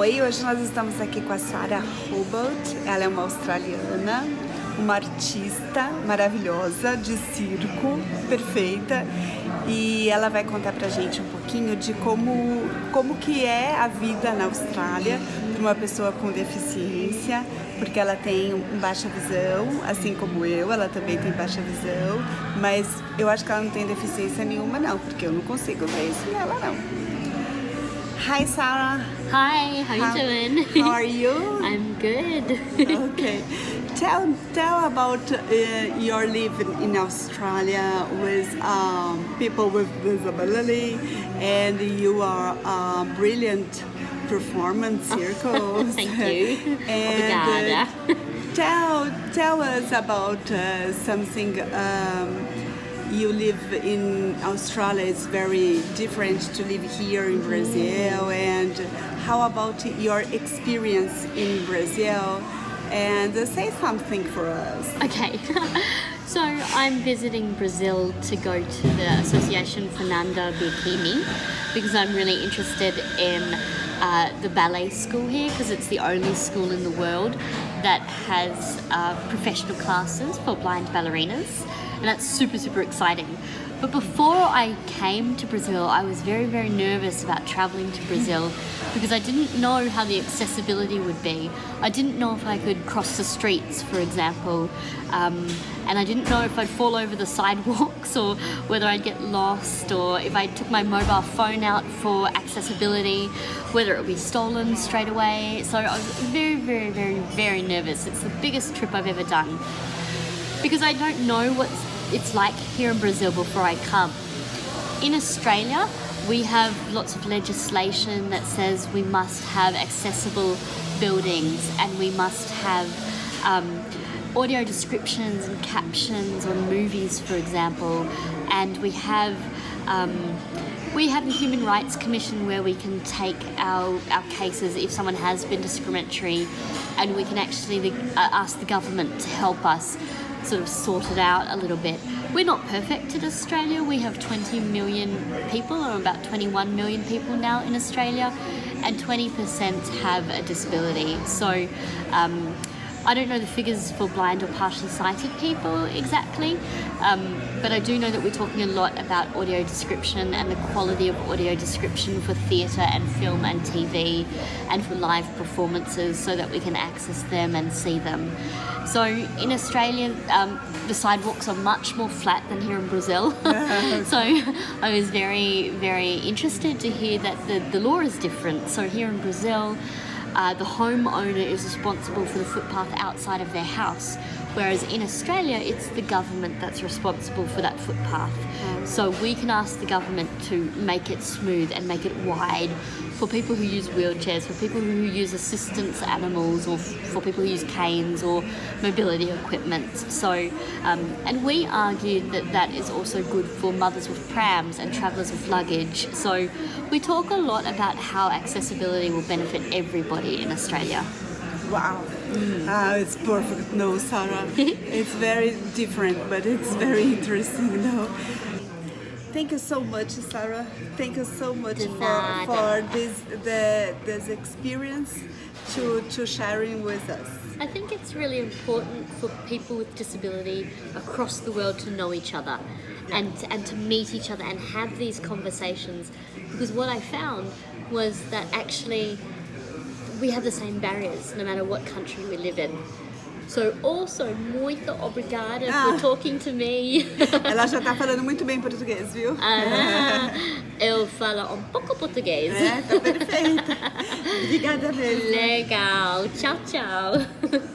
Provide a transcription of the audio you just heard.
Oi, hoje nós estamos aqui com a Sarah Houboult. Ela é uma australiana, uma artista maravilhosa de circo, perfeita, e ela vai contar pra gente um pouquinho de como que é a vida na Austrália para uma pessoa com deficiência, porque ela tem baixa visão, assim como eu, ela também tem baixa visão, mas eu acho que ela não tem deficiência nenhuma não, porque eu não consigo ver isso nela não. Hi Sarah. Hi, how you doing? How are you? I'm good. Okay. Tell about your life in Australia with people with disability, and you are a brilliant performance circles. Thank you. And tell us about something. You live in Australia, it's very different to live here in Brazil, and how about your experience in Brazil? And say something for us. Okay, so I'm visiting Brazil to go to the Association Fernanda Bikini because I'm really interested in the ballet school here, because it's the only school in the world that has professional classes for blind ballerinas, and that's super, super exciting. But before I came to Brazil, I was very, very nervous about traveling to Brazil because I didn't know how the accessibility would be. I didn't know if I could cross the streets, for example, and I didn't know if I'd fall over the sidewalks or whether I'd get lost, or if I took my mobile phone out for accessibility, whether it would be stolen straight away. So I was very, very, very, very nervous. It's the biggest trip I've ever done because I don't know what it's like here in Brazil before I come. In Australia, we have lots of legislation that says we must have accessible buildings, and we must have audio descriptions and captions on movies, for example, and we have the Human Rights Commission where we can take our cases if someone has been discriminatory, and we can actually ask the government to help us sort of sort it out a little bit. We're not perfect in Australia. We have 20 million people, or about 21 million people now in Australia, and 20% have a disability. So I don't know the figures for blind or partially sighted people exactly, but I do know that we're talking a lot about audio description and the quality of audio description for theatre and film and TV and for live performances, so that we can access them and see them. So in Australia, the sidewalks are much more flat than here in Brazil. So I was very, very interested to hear that the law is different. So here in Brazil, the homeowner is responsible for the footpath outside of their house, whereas in Australia it's the government that's responsible for that footpath. So we can ask the government to make it smooth and make it wide for people who use wheelchairs, for people who use assistance animals, or for people who use canes or mobility equipment. So, and we argued that that is also good for mothers with prams and travellers with luggage. So we talk a lot about how accessibility will benefit everybody in Australia. Wow. It's perfect. No, Sarah. It's very different, but it's very interesting, no? Thank you so much, Sarah. Thank you so much for this experience to sharing with us. I think it's really important for people with disability across the world to know each other and to meet each other and have these conversations, because what I found was that actually we have the same barriers no matter what country we live in. So also, muito obrigada for talking to me. Ela já tá falando muito bem português, viu? Eu falo pouco português. Tá perfeita. Obrigada mesmo. Legal. Tchau, tchau.